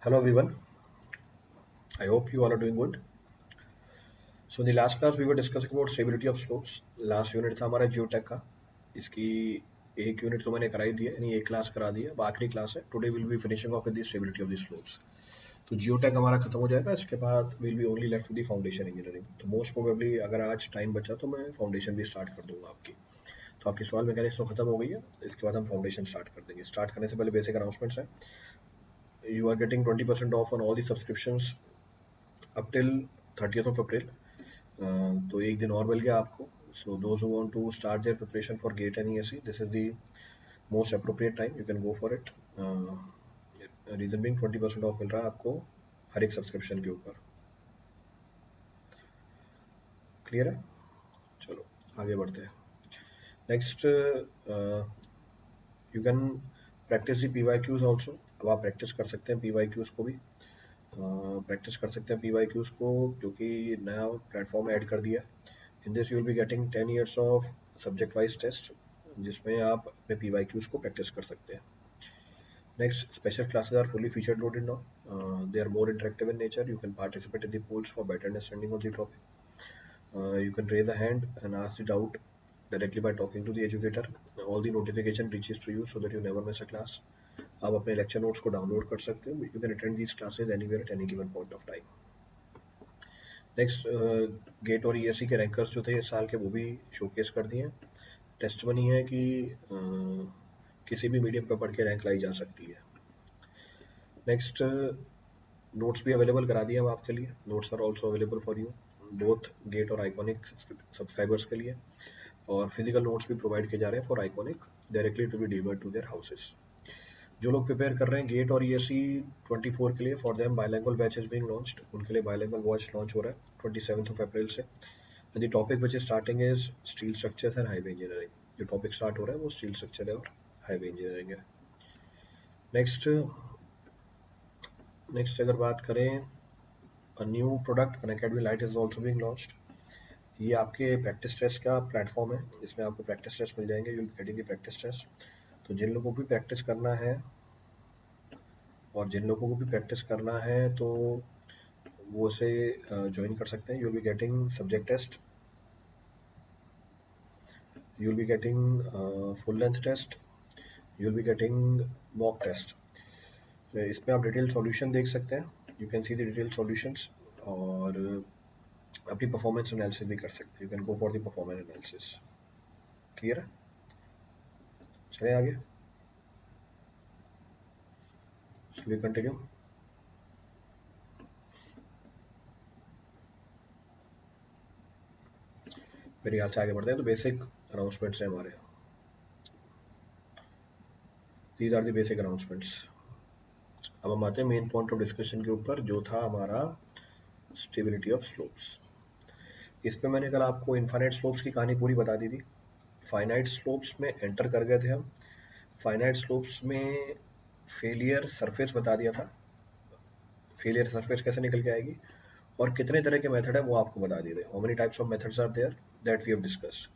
Hello everyone, I hope you all are doing good. So in the last class we were discussing about stability of slopes. Last unit था हमारा geotech का. इसकी एक unit तो मैंने करा ही दिया, यानी एक क्लास करा दी है. अब आखिरी क्लास है. Today will be finishing of with the stability of the slopes. तो जियोटेक हमारा खत्म हो जाएगा. इसके बाद will be only left with the foundation engineering. तो मोस्ट प्रोबेबली अगर आज टाइम बचा तो मैं फाउंडेशन भी स्टार्ट कर दूंगा आपकी. तो आपकी सॉइल मैकेनिक्स तो खत्म हो गई है. इसके बाद हम फाउंडेशन स्टार्ट कर देंगे. स्टार्ट करने से पहले बेसिक अनाउंसमेंट्स है. You are getting 20% off on all the subscriptions up till 30th of April. तो एक दिन और मिल गया आपको. So those who want to start their preparation for GATE and ESE, this is the most appropriate time. You can go for it. Reason being 20% of मिल रहा है आपको हर एक सब्सक्रिप्शन के ऊपर. क्लियर है? चलो आगे बढ़ते हैं. Next you can practice the PYQs also. अब आप प्रैक्टिस कर सकते हैं PYQs को भी. प्रैक्टिस कर सकते हैं PYQs को, क्योंकि नया प्लेटफॉर्म ऐड कर दिया. In this you will be getting 10 years of subject wise test, जिसमें आप अपने PYQs को प्रैक्टिस कर सकते हैं. Next, special classes are fully featured loaded now. They are more interactive in nature. You can participate in the polls for better understanding of the topic. You can raise a hand and ask the doubt directly by talking to the educator. All the notification reaches to you so that you never miss a class. आप अपने lecture notes को download कर सकते हो. You can attend these classes anywhere at any given point of time. Next, GATE और ESE के rankers जो थे इस साल के, वो भी शोकेस कर दिए. टेस्ट बनी है कि किसी भी मीडियम पर पढ़ के रैंक लाई जा सकती है. नेक्स्ट, नोट्स भी अवेलेबल करा दिए हम आपके लिए. Notes are also available for you, both GATE और आइकॉनिक सब्सक्राइबर्स के लिए. और फिजिकल नोट्स भी प्रोवाइड किए जा रहे हैं for iconic, directly to be delivered to their houses. जो लोग प्रिपेयर कर रहे हैं गेट और ESE 24 के लिए, for them bilingual batch is being launched. उनके लिए बाइलिंगुअल बैच लॉन्च हो रहा है 27th of April से. The topic which is starting is steel structures and highway engineering. जो टॉपिक स्टार्ट हो रहा है वो स्टील स्ट्रक्चर है और हाईवे इंजीनियरिंग है. नेक्स्ट अगर बात करें, a new product Unacademy light is also being launched. ये आपके प्रैक्टिस टेस्ट का प्लेटफॉर्म है. इसमें आपको प्रैक्टिस टेस्ट मिल जाएंगे. You will be getting the practice test. तो जिन लोगों को भी प्रैक्टिस करना है तो वो उसे ज्वाइन कर सकते हैं. You will be getting subject test, you will be getting full length test, you will be getting mock test. इसमें आप डिटेल सॉल्यूशन देख सकते हैं. You can see the detail solutions और अपनी परफॉर्मेंस एनालिसिस भी कर सकते हैं. You can go for the performance analysis. Clear है? चलिए आगे. Shall we continue? मेरे ख्याल से आगे बढ़ते हैं. तो बेसिक अनाउंसमेंट्स हैं हमारे. These are the basic announcements. अब हम आते हैं मेन पॉइंट ऑफ डिस्कशन के ऊपर, जो था हमारा स्टेबिलिटी ऑफ स्लोप्स. इस पे मैंने कल आपको इनफाइनाइट स्लोप्स की कहानी पूरी बता दी थी. फाइनाइट स्लोप्स में एंटर कर गए थे हम. फाइनाइट स्लोप्स में फेलियर सरफेस बता दिया था. फेलियर सरफेस कैसे निकल के आएगी और कितने तरह के मेथड है वो आपको बता दिए थे. How many types of methods are there that we have discussed.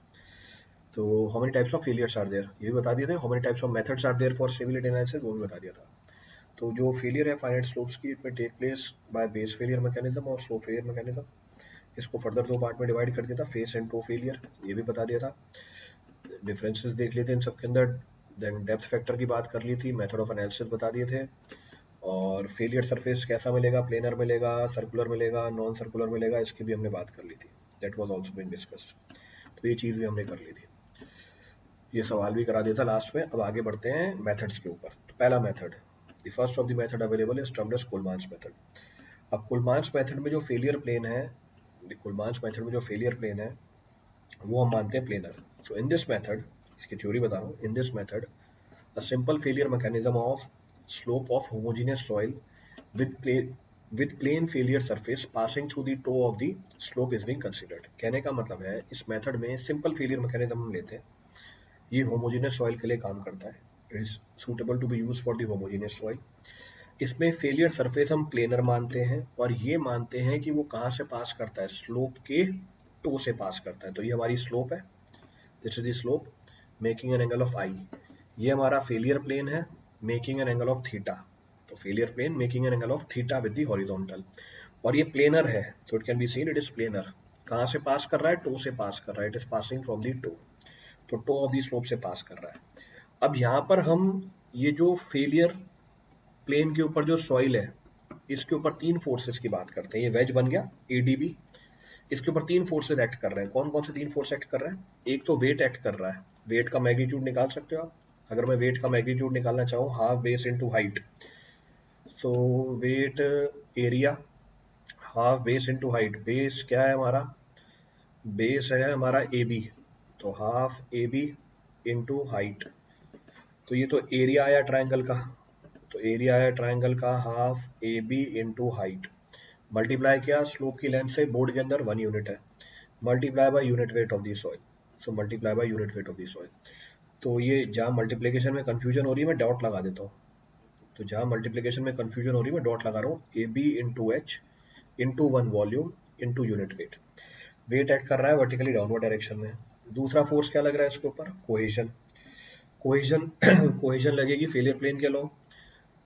तो how many types of failures are there ये भी बता दिए थे. How many types of methods are there for stability analysis वो भी बता दिया था. तो जो फेलियर है फाइनाइट स्लोप्स की, इट में take place by base failure mechanism और स्लो फेलियर मैकेनिज्म. इसको फर्दर दो पार्ट में डिवाइड कर दिया था, फेस एंड टो फेलियर, ये भी बता दिया था. डिफरेंसेस देख लिए थे इन सब के अंदर. देन डेप्थ फैक्टर की बात कर ली थी. मेथड ऑफ एनालिसिस बता दिए थे. और फेलियर सरफेस कैसा मिलेगा, प्लेनर मिलेगा, सर्कुलर मिलेगा, नॉन सर्कुलर मिलेगा, इसकी भी हमने बात कर ली थी. That was also being discussed. तो ये चीज़ भी हमने कर ली थी. ये सवाल भी करा दिया था लास्ट में. अब आगे बढ़ते हैं मेथड्स के ऊपर. तो पहला method, the first of the method available is termed as Culmann's method. अब कुलमांस मेथड में जो फेलियर प्लेन है, वो हम मानते हैं planar. So in this method, इसकी थ्योरी बता रहा हूँ. इन this method a simple failure mechanism of slope of homogeneous soil with plane failure surface passing through the toe of the slope is being considered. कहने का मतलब है इस method में सिंपल फेलियर मैकेनिज्म हम लेते हैं. ये होमोजेनियस सॉइल के लिए काम करता है. It is suitable to be use for the homogeneous soil. इसमें फेलियर सरफेस हम प्लेनर मानते हैं और ये मानते हैं कि वो कहाँ से पास करता है, स्लोप के टो से पास करता है. तो ये हमारी स्लोप है. This is the slope making an angle of i. ये हमारा फेलियर प्लेन है making an angle of theta. तो failure plane making an angle of theta with the horizontal, और ये प्लेनर है तो it can be seen it is planar. कहाँ से पास कर रहा है? टो से पास कर रहा है, it is passing from the toe, तो टो ऑफ दी स्लोप से पास कर रहा है। अब यहाँ पर हम ये जो फेलियर प्लेन के ऊपर जो सॉइल है इसके ऊपर तीन फोर्सेस की बात करते हैं। ये वेज बन गया एडीबी, इसके ऊपर तीन फोर्सेस एक्ट कर रहे हैं। कौन कौन से तीन फोर्स एक्ट कर रहे हैं? एक तो वेट एक्ट कर रहा है, वेट का मैग्नीट्यूड निकाल सकते हो आप। अगर मैं वेट का मैग्नीट्यूड निकालना चाहूँ half base into height, so weight area half base into height, base क्या है हमारा? बेस है हमारा ए बी, तो half A B into height, तो ये तो एरिया आया ट्रायंगल का, तो एरिया आया ट्रायंगल का half A B into height, multiply किया स्लोप की लेंथ से, बोर्ड के अंदर 1 यूनिट है, multiply by unit weight of the soil, so multiply by unit weight of the soil. तो ये जहाँ मल्टीप्लिकेशन में कंफ्यूजन हो रही है मैं डॉट लगा देता हूँ, तो जहाँ मल्टीप्लिकेशन में कंफ्यूजन हो रही है मैं डॉट लगा रहा हूँ, A B into H into 1 volume into unit weight. Weight act कर रहा है वर्टिकली डाउनवर्ड डायरेक्शन में। दूसरा फोर्स क्या लग रहा है इसके ऊपर? कोहेजन, कोहेजन कोहेजन लगेगी फेलियर प्लेन के अलॉन्ग,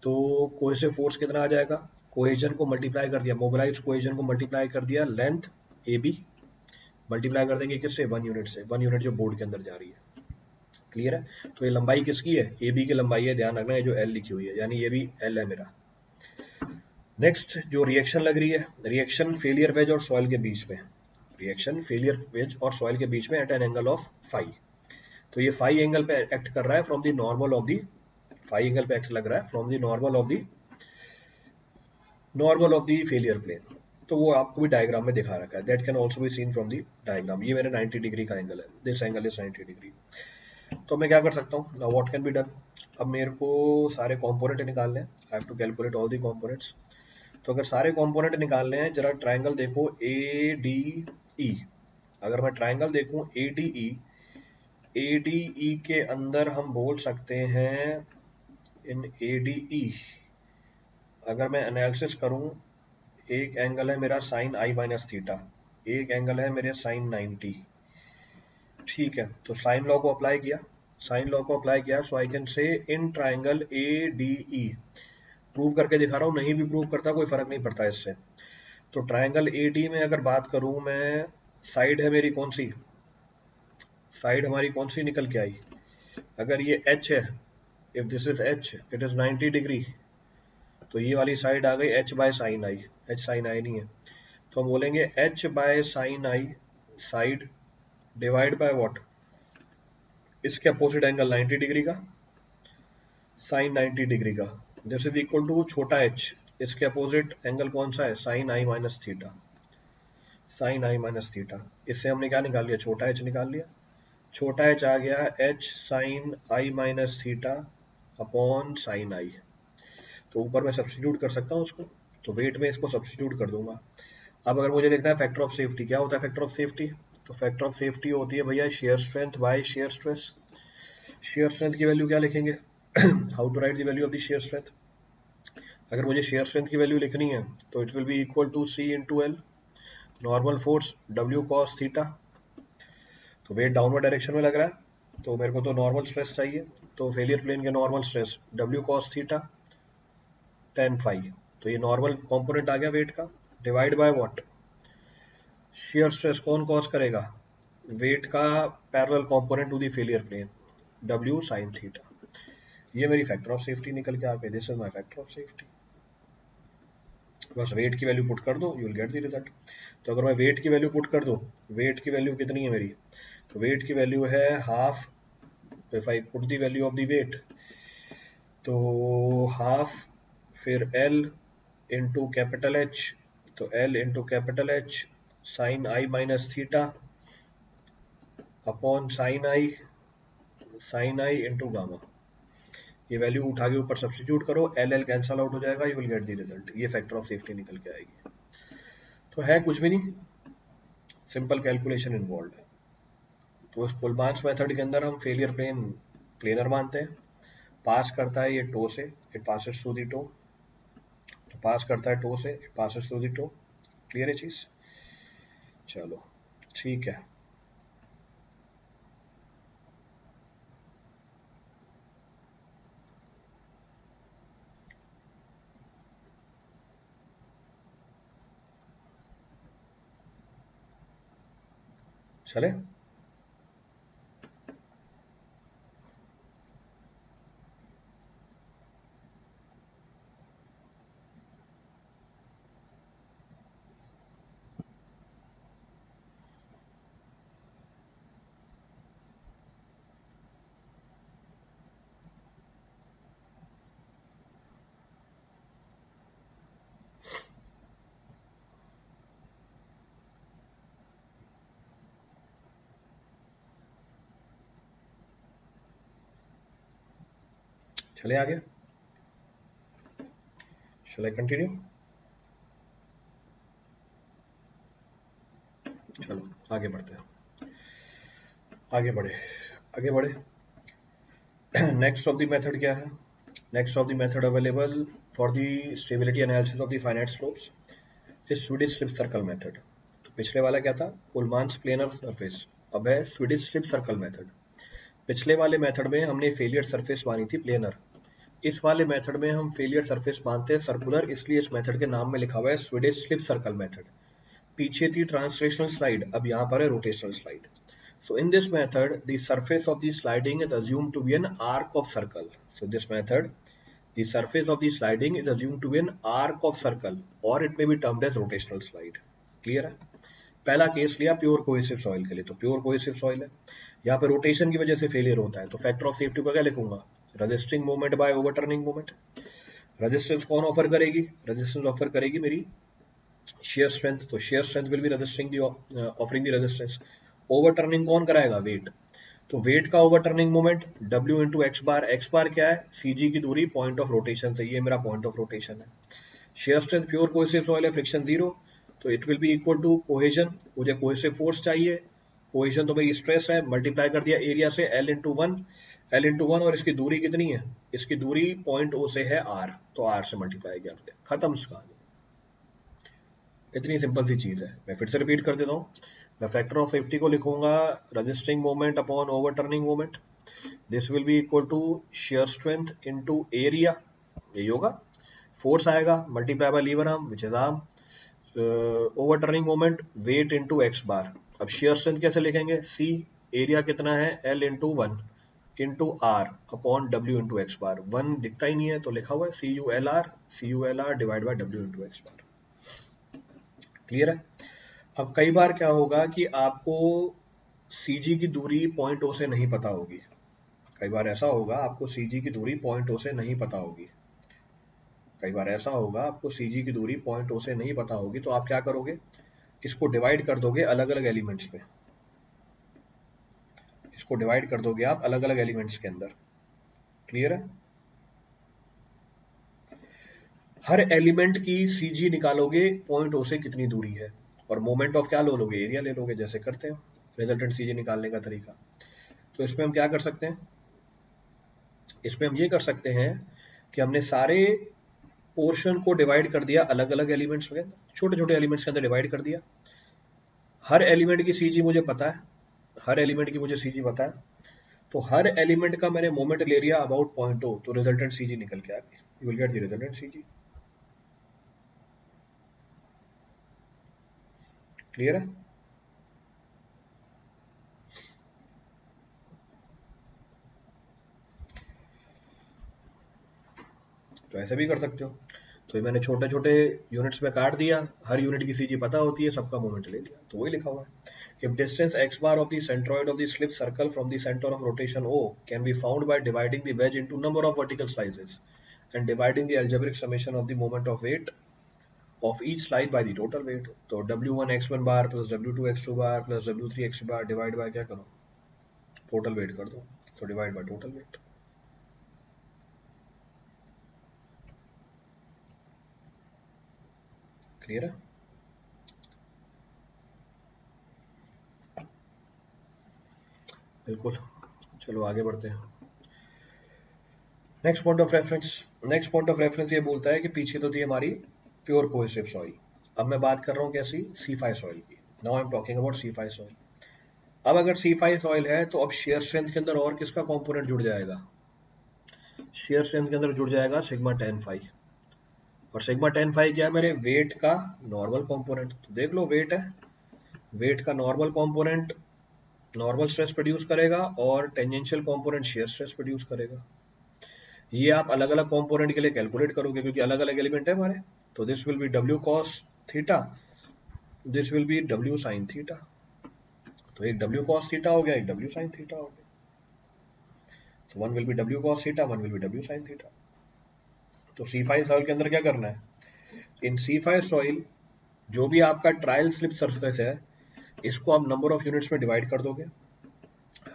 तो कोहेसिव फोर्स कितना आ जाएगा? कोहेजन को मल्टीप्लाई कर दिया, मोबिलाइज कोहेजन को मल्टीप्लाई कर दिया लेंथ ए बी, मल्टीप्लाई कर देंगे किससे? 1 यूनिट से, 1 यूनिट जो बोर्ड के अंदर जा रही है। क्लियर है? तो ये लंबाई किसकी है? ए बी की लंबाई है, ध्यान रखना, ये जो एल लिखी हुई है, यानी ये भी एल है मेरा। नेक्स्ट जो रिएक्शन लग रही है, रिएक्शन फेलियर वेज और सॉइल के बीच में, रिएक्शन फेलियर वेज और सॉइल के बीच में at an angle of phi, तो ये फाई एंगल पे एक्ट कर रहा है from the normal of the, phi angle पे एक्ट लग रहा है from the normal of the failure plane, तो वो आपको भी डायग्राम में दिखा रखा है, that can also be seen from the diagram. ये मेरे 90 डिग्री का एंगल है, दिस एंगल इज 90 डिग्री। तो मैं क्या कर सकता हूँ? Now what can be done, अब मेरे को सारे कंपोनेंट निकालने हैं, I have to calculate all the components. तो अगर सारे कंपोनेंट निकालने हैं, जरा ट्रायंगल देखो ए डी ई, अगर मैं ट्रायंगल देखूं ए डी ई, ए डी ई के अंदर हम बोल सकते हैं इन ए डी ई, अगर मैं एनालिसिस करूं, एक एंगल है मेरा साइन आई माइनस थीटा, एक एंगल है मेरे साइन 90, ठीक है, तो साइन लॉ को अप्लाई किया, साइन लॉ को अप्लाई किया, so I can say in triangle A D E, prove करके दिखा रहा हूँ, नहीं भी प्रूव करता कोई फर्क नहीं पड़ता इससे। तो ट्रायंगल ए डी में अगर बात करूं मैं, साइड है मेरी कौन सी? साइड हमारी कौन सी निकल के आई? अगर ये एच है, if this is H it is 90 degree, तो ये वाली साइड आ गई H by sine i, H sine i नहीं है, तो हम बोलेंगे H by sine i side divide by what, इसके अपोजिट एंगल 90 डिग्री का, साइन 90 डिग्री का, दिस इज इक्वल टू छोटा एच, इसके अपोजिट एंगल कौन सा है? Sine i minus theta, sine i minus theta, इससे हमने क्या निकाल लिया? छोटा एच निकाल लिया, छोटा एच आ गया H sine i minus theta upon sine आई, तो ऊपर मैं सब्स्टिट्यूट कर सकता हूँ उसको, तो वेट में इसको सब्स्टिट्यूट कर दूंगा। अब अगर मुझे देखना है फैक्टर ऑफ सेफ्टी, क्या होता है फैक्टर ऑफ सेफ्टी? तो फैक्टर ऑफ सेफ्टी होती है भैया shear strength by shear stress. Shear strength की वैल्यू क्या लिखेंगे? How to write the value of the shear strength? अगर मुझे शेयर स्ट्रेंथ की वैल्यू लिखनी है तो it will be equal to C into L, normal force W cos theta, तो वेट डाउनवर्ड डायरेक्शन में लग रहा है तो मेरे को तो नॉर्मल स्ट्रेस चाहिए, तो फेलियर प्लेन के normal stress W cos theta tan phi, तो ये नॉर्मल कंपोनेंट आ गया वेट का, divide by what? Shear stress कौन कॉज करेगा? वेट का parallel component to the failure plane, W sine theta. ये मेरी फैक्टर ऑफ सेफ्टी निकल के आ गई, this is my factor of safety. बस वेट की वैल्यू पुट कर दो, you will get the result. तो अगर मैं वेट की वैल्यू पुट कर दूं, वेट की वैल्यू कितनी है मेरी? तो वेट की वैल्यू है half, if I put the value of the weight, तो हाफ फिर एल इंटू कैपिटल एच, तो L into capital H sine i minus theta upon sine i into gamma, ये वैल्यू उठा के ऊपर सब्स्टिट्यूट करो, एल एल कैंसल आउट हो जाएगा, you will get the result, ये फैक्टर ऑफ सेफ्टी निकल के आएगी। तो है कुछ भी नहीं, सिंपल कैलकुलेशन इन्वॉल्व है। तो इस पुलमांस मेथड के अंदर हम फेलियर प्लेन प्लेनर मानते हैं, पास करता है ये टो से, it passes through the toe, तो पास करता है टो से, it passes through the toe. Clear है चीज? चलो ठीक है। चले? चले आगे? Shall I continue? चलो आगे बढ़ते हैं, आगे बढ़े, आगे बढ़े। नेक्स्ट ऑफ द मेथड क्या है? Next of the method available for the stability analysis of the finite slopes is Swedish slip circle method. तो पिछले वाला क्या था? कुलमान्स प्लेनर सरफेस। अब है स्वीडिश स्लिप सर्कल मेथड। पिछले वाले मेथड में हमने फेलियर सरफेस मानी थी प्लेनर, इस वाले मेथड में हम फेलियर सरफेस मानते हैं सर्कुलर, इसलिए इस मेथड के नाम में लिखा हुआ है स्वीडिश स्लिप सर्कल मेथड। पीछे थी ट्रांसलेशनल स्लाइड, अब यहाँ पर है rotational slide. So in this method, the surface of the sliding is assumed to be an arc of circle. So this method, the surface of the sliding is assumed to be an arc of circle, or it may be termed as rotational slide. Clear है? पहला case लिया pure cohesive soil के लिए, तो pure cohesive soil है, यहाँ पे rotation की वजह से फेलियर होता है, तो फैक्टर ऑफ सेफ्टी को क्या लिखूंगा? Resisting moment bye overturning moment. Resistance कौन ऑफर करेगी? रेजिस्टेंस ऑफर करेगी मेरी shear strength, तो shear strength will be resisting the offering the resistance। Overturning कौन कराएगा? वेट। तो वेट का overturning moment W into X bar. X bar क्या है? CG की दूरी पॉइंट ऑफ रोटेशन से, ये मेरा पॉइंट ऑफ रोटेशन है। Shear strength pure cohesive soil है, फ्रिक्शन जीरो, तो it will be equal to cohesion. मुझे कोहेसिव फोर्स चाहिए, कोहेजन तो मेरी स्ट्रेस है, मल्टीप्लाई कर दिया एरिया से L into one, L into one, और इसकी दूरी कितनी है? इसकी दूरी पॉइंट O से है R, तो R से मल्टीप्लाई कर दिया, खत्म इसका। इतनी सिंपल सी चीज है। मैं फिर से रिपीट कर देता हूँ, मैं फैक्टर ऑफ सेफ्टी को लिखूंगा resisting moment upon overturning moment, this will be equal to shear strength into area, यही होगा। फोर्स आएगा multiply by lever arm which is arm, overturning moment weight into X bar. अब shear strength कैसे लिखेंगे? सी, area कितना है? L into one into R upon W into X bar. One दिखता ही नहीं है तो लिखा हुआ है CULR divide by W into X bar. Clear है? अब कई बार क्या होगा कि आपको CG की दूरी पॉइंट O से नहीं पता होगी, कई बार ऐसा होगा आपको CG की दूरी पॉइंट O से नहीं पता होगी, कई बार ऐसा होगा आपको CG की दूरी पॉइंट O से नहीं पता होगी, तो आप क्या करोगे? इसको डिवाइड कर दोगे अलग अलग एलिमेंट्स में, इसको डिवाइड कर दोगे आप अलग अलग एलिमेंट्स के अंदर। क्लियर है? हर एलिमेंट की CG निकालोगे पॉइंट O से कितनी दूरी है, और मोमेंट ऑफ क्या लोगे? एरिया ले लोगे, जैसे करते हैं रिजल्टेंट CG निकालने का तरीका। तो इसमें हम क्या कर सकते हैं? इसमें हम ये कर सकते हैं कि हमने सारे पोर्शन को डिवाइड कर दिया अलग अलग एलिमेंट्स में, छोटे छोटे एलिमेंट्स के अंदर डिवाइड कर दिया। हर एलिमेंट की CG मुझे पता है, हर एलिमेंट की मुझे CG पता है, तो हर एलिमेंट का मैंने मोमेंट ले लिया अबाउट पॉइंट O, तो रिजल्टेंट CG निकल के आ गई, you will get the resultant CG। Clear है? तो ऐसे भी कर सकते हो, तो ये मैंने छोटे छोटे यूनिट्स में काट दिया, हर यूनिट की CG पता होती है, सबका मोमेंट ले लिया, तो वही लिखा हुआ है। If distance x bar of the centroid of the slip circle from the center of rotation O can be found by dividing the wedge into number of vertical slices and dividing the algebraic summation of the moment of weight of each slide by the total weight, तो W1 x1 bar plus W2 x2 bar plus W3 x bar divide by क्या करो? Total weight कर दो, तो divide by total weight. Clear है? बिल्कुल। चलो आगे बढ़ते हैं। Next point of reference, next point of reference ये बोलता है कि पीछे तो थी हमारी प्योर कोहेसिव सॉइल, अब मैं बात कर रहा हूँ कैसी? C5 सॉइल की। Now I am talking about C5 soil. अब अगर C5 सॉइल है तो अब शेयर स्ट्रेंथ के अंदर और किसका कंपोनेंट जुड़ जाएगा? शेयर स्ट्रेंथ के अंदर जुड़ जाएगा सिग्मा टेन फाइव, और सिग्मा टेन फाइव क्या है? मेरे वेट का नॉर्मल कंपोनेंट। तो देख लो वेट है, वेट का normal component normal stress produce करेगा और tangential component shear stress produce करेगा। ये आप अलग अलग कंपोनेंट के लिए कैलकुलेट करोगे क्योंकि अलग अलग एलिमेंट है हमारे। तो this will B W cos theta, this will B W sine theta. तो एक डब्ल्यू कॉस थीटा हो गया, एक डब्ल्यू साइन थीटा हो गया। तो one will be W cos theta, one will be W sine theta. तो C5 सॉइल के अंदर क्या करना है, इन C5 सॉइल जो भी आपका ट्रायल स्लिप सरफेस है इसको आप नंबर ऑफ यूनिट्स में डिवाइड कर दोगे,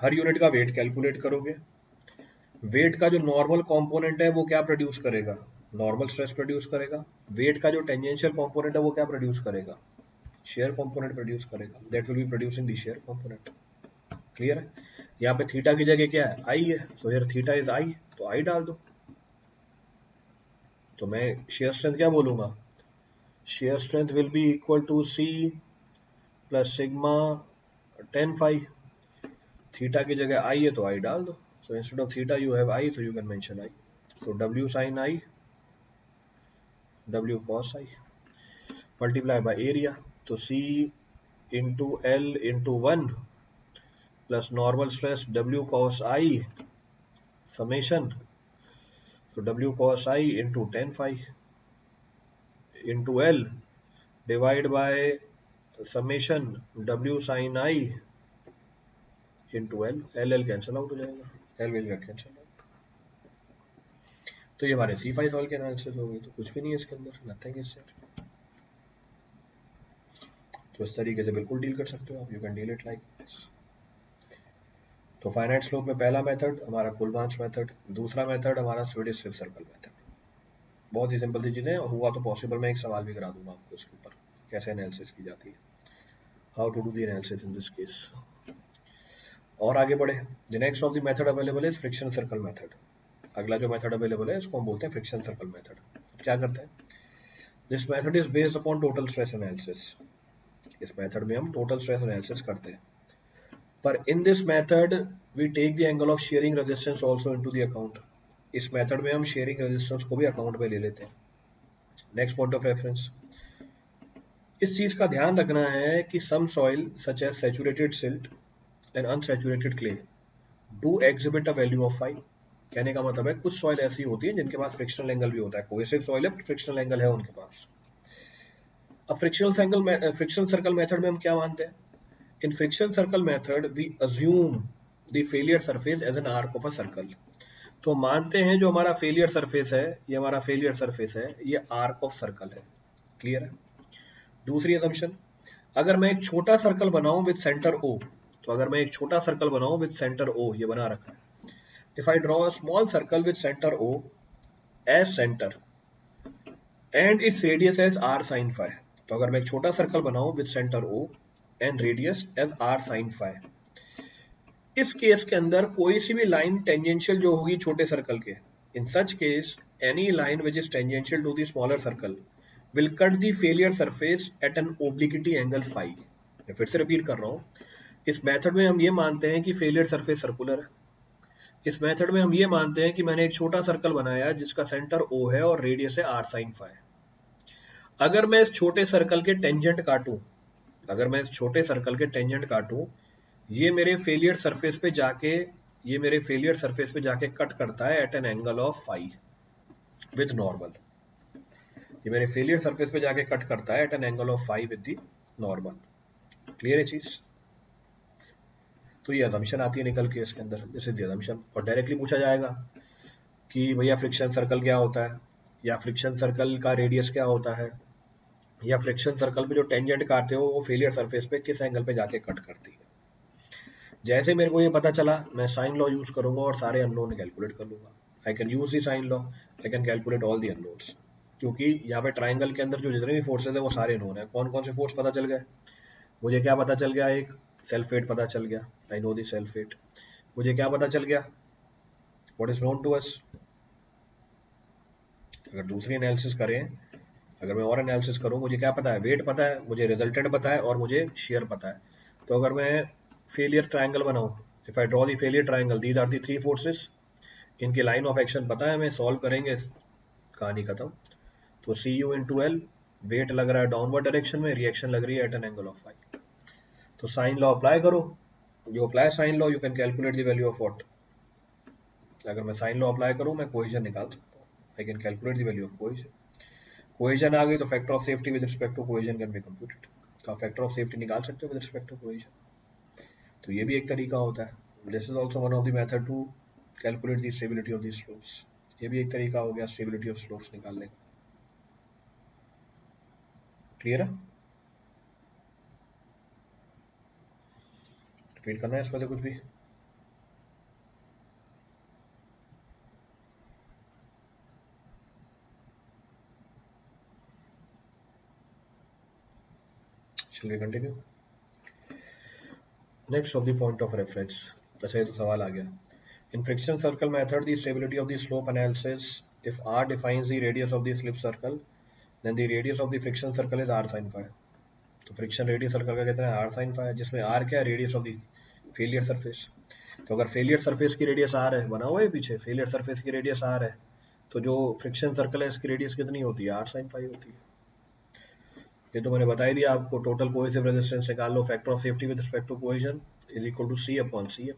हर यूनिट का वेट कैलकुलेट करोगे। वेट का जो नॉर्मल कंपोनेंट है वो क्या प्रोड्यूस करेगा, नॉर्मल स्ट्रेस प्रोड्यूस करेगा। वेट का जो टेंजेंशियल कंपोनेंट है वो क्या प्रोड्यूस करेगा, शेयर कंपोनेंट प्रोड्यूस करेगा। That will be producing the share component. Clear है। यहाँ पे थीटा की जगह क्या है, आई है, so here theta is I, तो आई डाल दो। तो मैं शेयर स्ट्रेंथ क्या बोलूंगा, shear strength will be equal to C plus sigma tan phi. Theta की जगह आई है तो आई डाल दो। So instead of theta you have i, so you can mention i. So W sine i, W cos i multiply by area. तो C into L into one plus normal stress W cos i summation, तो W cos i into tan phi into L divide by summation W sine i into L. L L cancel out हो जाएगा, L will get cancel out. तो ये हमारे C5 solve के analysis हो गई। तो कुछ भी नहीं है इसके अंदर, नथिंग इज देयर। तो इस तरीके से बिल्कुल डील कर सकते हो आप, you can deal it like this. तो फाइनाइट स्लोप में पहला मेथड हमारा कुलमांच मेथड, दूसरा मेथड हमारा स्वीडिश स्लिप सर्कल मेथड। बहुत ही सिंपल सी चीजें, हुआ तो पॉसिबल मैं एक सवाल भी करा दूंगा आपको इसके ऊपर कैसे एनालिसिस की जाती है, how to do the analysis in this case. और आगे बढ़े, the next of the method available is friction circle method. अगला जो मेथड अवेलेबल है इसको हम बोलते हैं फ्रिक्शन सर्कल मेथड। अब क्या करते हैं, this method is based upon total stress analysis. इस मेथड में हम टोटल स्ट्रेस एनालिसिस करते हैं, पर in this method we take the angle of shearing resistance also into the account. इस मेथड में हम शेयरिंग रेजिस्टेंस को भी अकाउंट में ले लेते हैं। नेक्स्ट पॉइंट ऑफ रेफरेंस, इस चीज का ध्यान रखना है कि some soil such as saturated silt and unsaturated clay do exhibit a value of phi. कहने का मतलब है कुछ सॉइल ऐसी होती है जिनके पास फ्रिक्शनल एंगल भी होता है, कोहेसिव सॉइल है फ्रिक्शनल एंगल है उनके पास। अब फ्रिक्शनल सर्कल मेथड में हम क्या मानते हैं, in frictional circle method we assume the failure surface as an arc of a circle. तो मानते हैं जो हमारा फेलियर सरफेस है, ये हमारा फेलियर सरफेस है, ये आर्क ऑफ सर्कल है। क्लियर है। दूसरी असम्पशन, अगर मैं एक छोटा सर्कल बनाऊं विद सेंटर ओ, तो अगर मैं एक छोटा सर्कल बनाऊं विद सेंटर ओ, ये बना रखा है, if I draw a small circle with center O as center and its radius as r sin phi, तो अगर मैं एक छोटा सर्कल बनाऊं with center O and radius as r sin phi, इस केस के अंदर कोई सी भी लाइन टेंजेंशियल जो होगी छोटे सर्कल के, in such case any line which is tangential to the smaller circle will cut the failure surface at an obliquity angle phi. मैं फिर से रिपीट कर रहा हूं, इस मेथड में हम ये मानते हैं कि फेलियर सरफेस सर्कुलर है। इस मेथड में हम ये मानते हैं कि मैंने एक छोटा सर्कल बनाया जिसका सेंटर O है और रेडियस है r sin phi। अगर मैं इस छोटे सर्कल के टेंजेंट काटूं, अगर मैं इस छोटे सर्कल के टेंजेंट काटूं, ये मेरे फेलियर सरफेस पे जाके, ये मेरे फेलियर सरफेस पे जाके कट करता है at an angle of phi with normal. ये मेरे फेलियर सरफेस पे जाके कट करता है at an angle of phi with the normal. Clear है चीज। तो ये असम्पशन आती है निकल के इसके अंदर, दिस इज द असम्पशन। और डायरेक्टली पूछा जाएगा कि भैया फ्रिक्शन सर्कल क्या होता है, या फ्रिक्शन सर्कल का रेडियस क्या होता है, या फ्रिक्शन सर्कल पे जो टेंजेंट काटते हो वो फेलियर सरफेस पे किस एंगल पे जाके कट करती है। जैसे मेरे को ये पता चला, मैं साइन लॉ यूज करूंगा और सारे अननोन कैलकुलेट कर लूंगा। I can use the sine law, I can calculate all the unknowns, क्योंकि यहाँ पे ट्राइंगल के अंदर जो जितने भी फोर्सेज है वो सारे नोन है। कौन कौन से फोर्स पता चल गए मुझे, क्या पता चल गया, एक सेल्फ वेट पता चल गया, I know the self weight. मुझे क्या पता चल गया, what is known to us. अगर दूसरी एनालिसिस करें, अगर मैं और एनालिसिस करूं, मुझे क्या पता है, वेट पता है, मुझे रिजल्टेंट पता है और मुझे शेयर पता है। तो अगर मैं फेलियर ट्रायंगल बनाऊं, if I draw the failure triangle, these are the three forces, इनके लाइन ऑफ एक्शन पता है, हमें सॉल्व करेंगे, कहानी खत्म। तो C U into L, weight लग रहा है डाउनवर्ड डायरेक्शन में, रिएक्शन लग रही है at an angle of phi. तो साइन लॉ अप्लाई करो, You apply sine law, you can calculate the value of what? अगर मैं साइन लॉ अप्लाई करूं मैं कोहेजन निकाल सकता हूँ. I can calculate the value of cohesion. Cohesion आ गई तो factor of safety with respect to cohesion can be computed. तो आप फैक्टर ऑफ सेफ्टी निकाल सकते हो विद रिस्पेक्ट टू कोहेजन. तो ये भी एक तरीका होता है. This is also one of the method to calculate the stability of the slopes. ये भी एक तरीका हो गया स्टेबिलिटी ऑफ स्लोप्स निकालने का. क्लियर है? रिपीट करना है इसमें से कुछ भी? चलिए continue. Next of the point of reference. अच्छा ये तो सवाल आ गया. In friction circle method, the stability of the slope analysis, if r defines the radius of the slip circle, then the radius of the friction circle is r sin phi. तो friction radius circle का कितना है? r sin phi, जिसमें r क्या है? Radius of the failure surface. तो अगर failure surface की रेडियस r है, बना हुआ है पीछे, फेलियर सरफेस की रेडियस r है, तो जो फ्रिक्शन सर्कल है इसकी रेडियस कितनी होती है? r sin phi होती है. ये तो मैंने बता ही दिया आपको. टोटल कोहेसिव रेजिस्टेंस निकाल लो. Factor of safety with respect to cohesion is equal to c upon cm.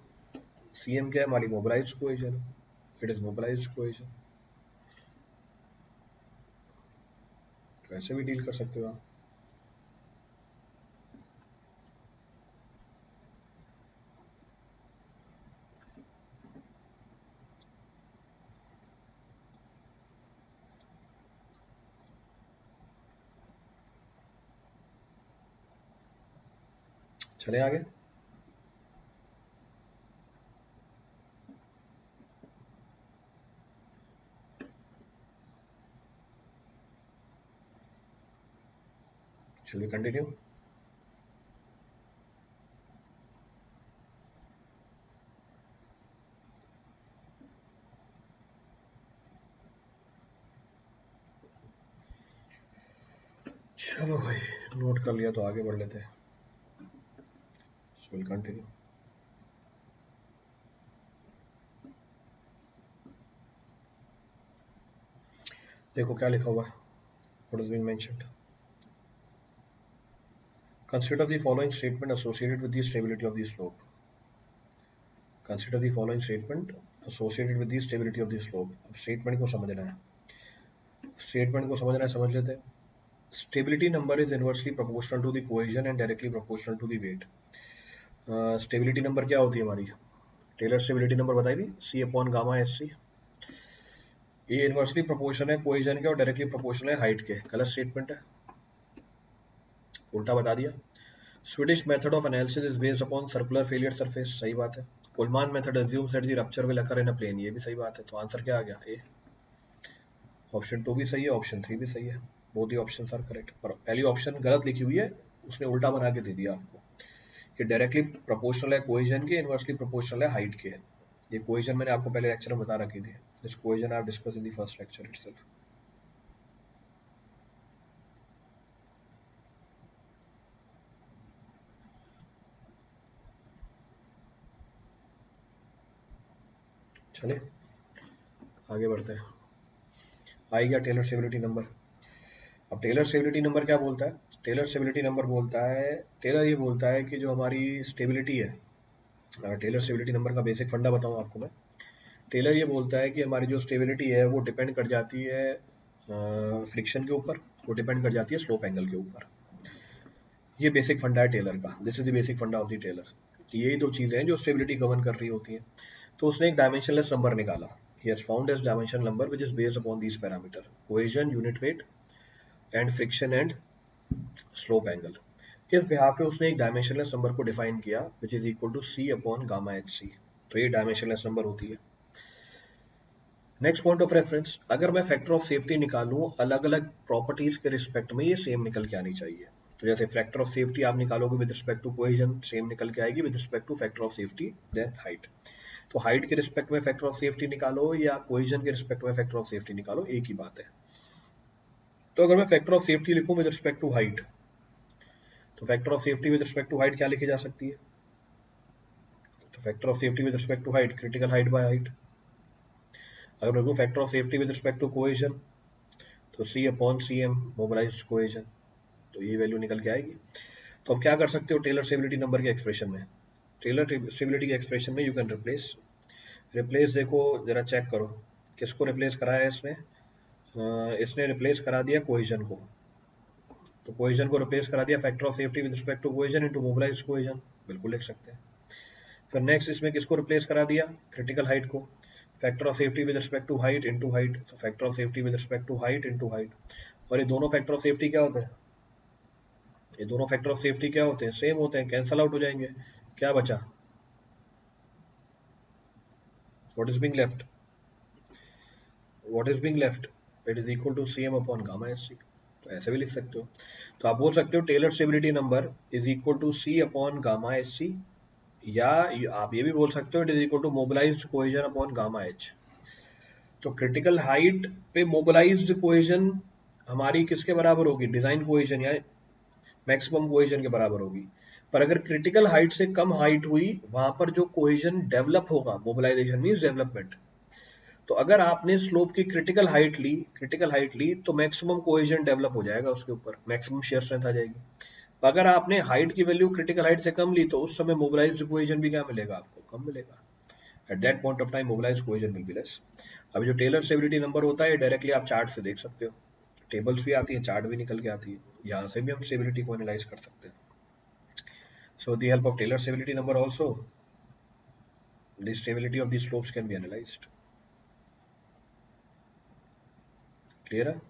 cm क्या है? हमारी mobilised cohesion. It is mobilised cohesion. तो ऐसे भी डील कर सकते हो आप. चले आगे. चलिए कंटिन्यू. चलो भाई नोट कर लिया तो आगे बढ़ लेते हैं. Will continue. देखो क्या लिखा हुआ है. What is been mentioned. Consider the following statement associated with the stability of the slope. Consider the following statement associated with the stability of the slope. अब स्टेटमेंट को समझना है. स्टेटमेंट को समझना है, समझ लेते हैं. Stability number is inversely proportional to the cohesion and directly proportional to the weight. Stability number क्या होती है हमारी? टेलर स्टेबिलिटी नंबर बताई थी, c upon gamma S C. ये इनवर्सली प्रोपोर्शनल है कोहेजन के और डायरेक्टली प्रोपोर्शनल है हाइट के. गलत स्टेटमेंट है, उल्टा बता दिया. Swedish method of analysis is based upon circular failure surface. सही बात है. Culmann method assumes that the rupture will occur in a plane. ये भी सही बात है. तो आंसर क्या आ गया? ए. ऑप्शन 2 भी सही है, ऑप्शन 3 भी सही है. Both the options are correct. पर पहली ऑप्शन गलत लिखी हुई है, उसने उल्टा बना के दे दिया आपको कि डायरेक्टली प्रोपोर्शनल है कोहेजन के, इनवर्सली प्रोपोर्शनल है हाइट के. ये कोहेजन मैंने आपको पहले लेक्चर में बता रखी थी. This cohesion I have discussed in the first lecture itself. चलिए आगे बढ़ते हैं. आई गया टेलर स्टेबिलिटी नंबर. अब टेलर स्टेबिलिटी नंबर क्या बोलता है? टेलर स्टेबिलिटी नंबर बोलता है, टेलर ये बोलता है कि जो हमारी स्टेबिलिटी है, टेलर स्टेबिलिटी नंबर का बेसिक फंडा बताऊं आपको मैं. टेलर ये बोलता है कि हमारी जो स्टेबिलिटी है वो डिपेंड कर जाती है फ्रिक्शन के ऊपर, वो डिपेंड कर जाती है स्लोप एंगल के ऊपर. ये बेसिक फंडा है टेलर का. दिस इज द बेसिक फंडा ऑफ द टेलर. यही दो चीजें हैं जो स्टेबिलिटी गवर्न कर रही होती हैं. तो उसने एक डायमेंशनलेस नंबर निकाला. He has found as dimension number which is based upon these parameter: cohesion, unit weight, and friction and slope angle. इस बिहाफ पे उसने एक डायमेंशनलेस नंबर को डिफाइन किया which is equal to c upon gamma hc. तो ये dimensionless number होती है. नेक्स्ट पॉइंट ऑफ रेफरेंस, अगर मैं फैक्टर ऑफ सेफ्टी निकालूं अलग अलग प्रॉपर्टीज के रिस्पेक्ट में, ये सेम निकल के आनी चाहिए. तो जैसे फैक्टर ऑफ सेफ्टी आप निकालोगे with respect to cohesion, same निकल के आएगी with respect to factor of safety then height. तो हाइट के रिस्पेक्ट में फैक्टर ऑफ सेफ्टी निकालो या कोहेजन के रिस्पेक्ट में फैक्टर ऑफ सेफ्टी निकालो, एक ही बात है. तो अगर मैं फैक्टर ऑफ सेफ्टी लिखूं विद रिस्पेक्ट टू हाइट, तो factor of safety with respect to height क्या लिखी जा सकती है? तो factor of safety with respect to height critical height by height. अगर मैं लिखूं factor of safety with respect to cohesion, तो c upon cm mobilised cohesion. तो ये वैल्यू निकल के आएगी. तो अब क्या कर सकते हो टेलर स्टेबिलिटी नंबर के एक्सप्रेशन में? टेलर स्टेबिलिटी के एक्सप्रेशन में यू कैन रिप्लेस देखो जरा चेक करो किसको रिप्लेस कराया है इसने। इसने रिप्लेस करा दिया कोहेजन को, तो कोहेजन को रिप्लेस करा दिया factor of safety with respect to cohesion into mobilised cohesion, बिल्कुल लिख सकते हैं। फिर नेक्स्ट इसमें किसको रिप्लेस करा दिया, क्रिटिकल हाइट को, factor of safety with respect to height into height, तो factor of safety with respect to height into height. और ये दोनों फैक्टर ऑफ सेफ्टी क्या होते हैं, ये दोनों फैक्टर ऑफ सेफ्टी क्या होते हैं, सेम होते हैं, कैंसल आउट हो जाएंगे। क्या बचा, what is being left, what is being left, it is equal to CM upon gamma S C. तो ऐसे भी लिख सकते हो। तो आप बोल सकते हो Taylor stability number is equal to C upon gamma H C, या आप ये भी बोल सकते हो it is equal to mobilised cohesion upon gamma H. तो क्रिटिकल हाइट पे मोबिलाइज्ड कोहेजन हमारी किसके बराबर होगी, डिजाइन कोहेजन या मैक्सिमम कोहेजन के बराबर होगी। पर अगर क्रिटिकल हाइट से कम हाइट हुई वहां पर जो कोहेजन डेवलप होगा, मोबिलाइजेशन मींस डेवलपमेंट, तो अगर आपने स्लोप की क्रिटिकल हाइट ली तो मैक्सिमम कोहेजन डेवलप हो जाएगा उसके ऊपर, मैक्सिमम शेयर स्ट्रेंथ आ जाएगी। अगर आपने हाइट की वैल्यू क्रिटिकल हाइट से कम ली तो उस समय मोबिलाइज्ड कोहेजन भी क्या मिलेगा आपको, कम मिलेगा। At that point of time mobilised cohesion will be less. अभी जो टेलर स्टेबिलिटी नंबर होता है डायरेक्टली आप चार्ट से देख सकते हो, टेबल्स भी आती है, चार्ट भी निकल के आती है, यहाँ से भी हम स्टेबिलिटी को एनालाइज कर सकते हैं। So with the help of Taylor stability number also, the stability of the slopes can be analyzed. Clear है?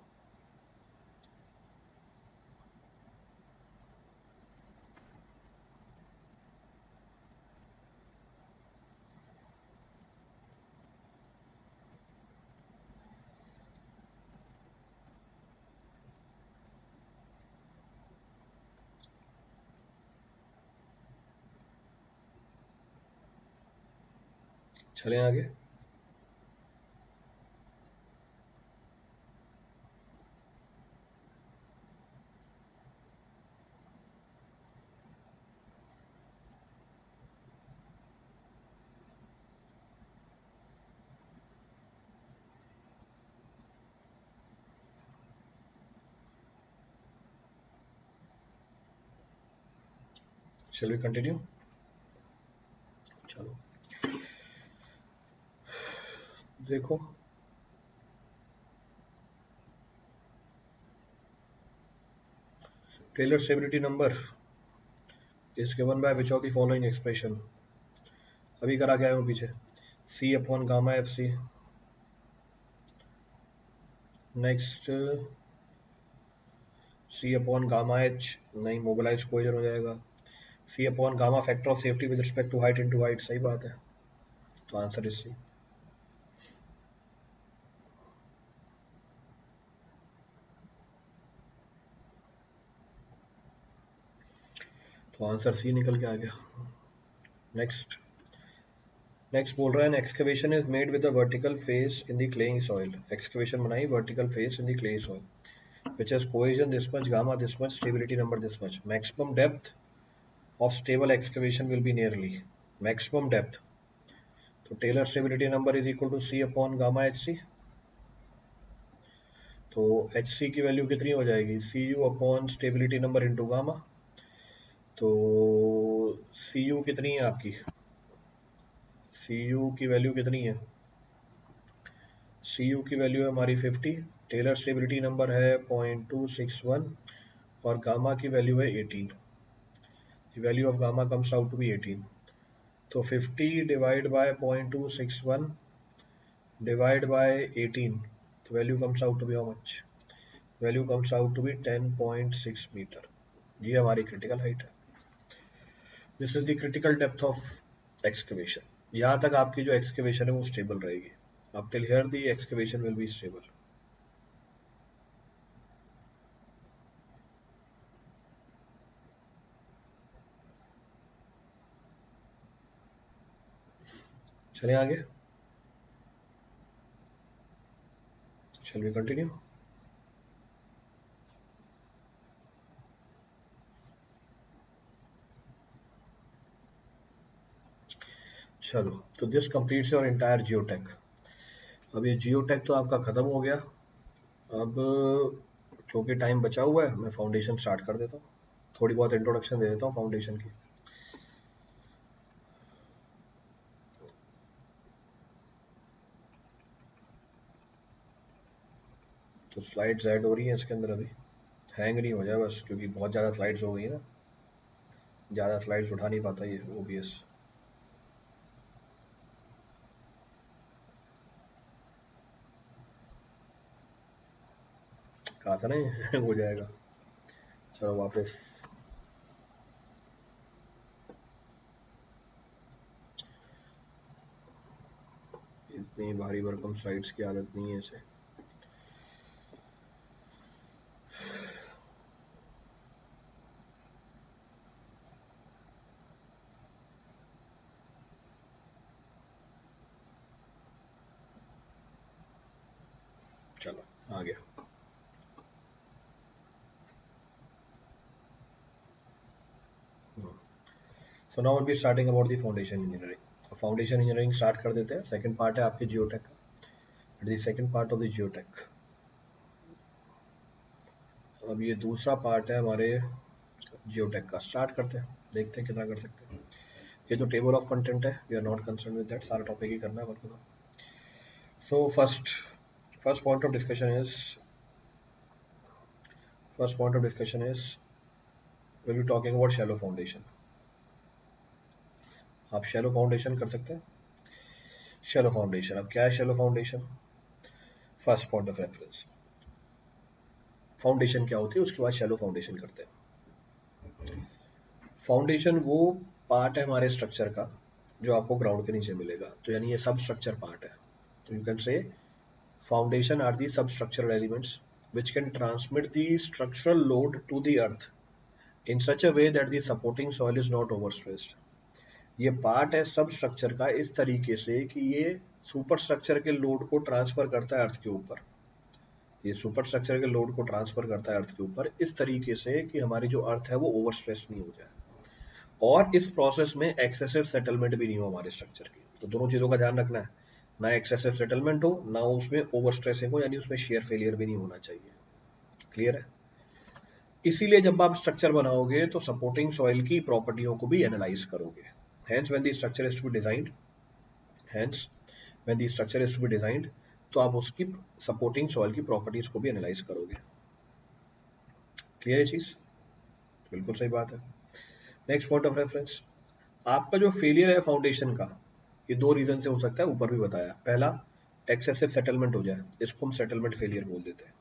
चलें आगे। Shall we continue? चलो देखो, Taylor stability number is given by which of the following expression, अभी करा गया हूँ पीछे, C upon gamma F C, next C upon gamma H, नहीं मोबिलाइज कोहेजन हो जाएगा, C upon gamma factor of safety with respect to height into height, सही बात है, तो आंसर इज सी। तो आंसर सी निकल के आ गया। नेक्स्ट बोल रहा है, an excavation is made with a vertical face in the claying soil, excavation बनाई vertical face in the claying soil which has cohesion this much, gamma this much, stability number this much, maximum depth of stable excavation will be nearly maximum depth, तो Taylor stability number is equal to C upon gamma hc, तो hc की value कितनी हो जाएगी, Cu upon stability number into gamma, तो Cu कितनी है आपकी, Cu की वैल्यू कितनी है, Cu की वैल्यू है हमारी 50, टेलर स्टेबिलिटी नंबर है 0.261 और गामा की वैल्यू है 18, the value of gamma comes out to be 18, तो 50 डिवाइड बाय 0.261 डिवाइड बाय 18, तो value comes out to be how much, value comes out to be 10.6 metre, ये हमारी क्रिटिकल हाइट है। This is the critical depth of excavation, यहाँ तक आपकी जो excavation है वो स्टेबल रहेगी, up till here the excavation will be stable। चलें आगे, shall we continue? चलो, तो this completes your entire geotech. अब ये जियोटेक तो आपका खत्म हो गया, अब क्योंकि टाइम बचा हुआ है मैं फाउंडेशन स्टार्ट कर देता हूँ, थोड़ी बहुत इंट्रोडक्शन दे देता हूँ फाउंडेशन की। तो स्लाइड्स ऐड हो रही हैं इसके अंदर अभी, हैंग नहीं हो जाए बस, क्योंकि बहुत ज़्यादा स्लाइड्स हो गई है ना, ज़्यादा स्लाइड्स उठा नहीं पाता ये OBS। कहा था ना ये हैंग हो जाएगा। चलो वापस। इतनी भारी भरकम स्लाइड्स की आदत नहीं है इसे। चलो आ गया। So now will be starting about the foundation engineering. Foundation engineering start कर देते हैं। सेकंड पार्ट है आपके जियोटेक का, the second part of the geotech. अब ये दूसरा पार्ट है हमारे जियोटेक का। स्टार्ट करते हैं, देखते हैं कितना कर सकते हैं। ये तो टेबल ऑफ कंटेंट है, we are not concern with that, सारा टॉपिक ही करना है अपन को। So first point of discussion is first point of discussion is will be talking about shallow foundation. आप शैलो फाउंडेशन कर सकते हैं। शैलो फाउंडेशन, अब क्या है shallow foundation? First point of reference, foundation क्या होती है, उसके बाद शैलो फाउंडेशन करते हैं। फाउंडेशन वो पार्ट है हमारे स्ट्रक्चर का जो आपको ग्राउंड के नीचे मिलेगा, तो यानी ये सब स्ट्रक्चर पार्ट है। तो you can say foundation are the substructural elements which can transmit the structural load to the earth in such a way that the supporting soil is not overstressed। ये पार्ट है सब structure का इस तरीके से कि ये सुपर स्ट्रक्चर के लोड को ट्रांसफर करता है अर्थ के ऊपर। ये सुपर स्ट्रक्चर के लोड को ट्रांसफर करता है अर्थ के ऊपर इस तरीके से कि हमारी जो अर्थ है वो ओवरस्ट्रेस नहीं हो जाए, और इस प्रोसेस में एक्सेसिव सेटलमेंट भी नहीं हो हमारे स्ट्रक्चर की। तो दोनों चीज़ों का ध्यान रखना है, ना एक्सेसिव सेटलमेंट हो, ना उसमें ओवर स्ट्रेसिंग हो, यानी उसमें शेयर फेलियर भी नहीं होना चाहिए। क्लियर है? इसीलिए जब आप स्ट्रक्चर बनाओगे तो सपोर्टिंग सॉइल की प्रॉपर्टियों को भी एनालाइज करोगे। Hence when the structure is to be designed hence when the structure is to be designed तो आप उसकी सपोर्टिंग सॉइल की प्रॉपर्टीज को भी एनालाइज करोगे। क्लियर है चीज? बिल्कुल सही बात है। नेक्स्ट पॉइंट ऑफ रेफरेंस, आपका जो फेलियर है फाउंडेशन का, ये दो रीजन से हो सकता है, ऊपर भी बताया। पहला, एक्सेसिव सेटलमेंट हो जाए, इसको हम सेटलमेंट फेलियर बोल देते हैं।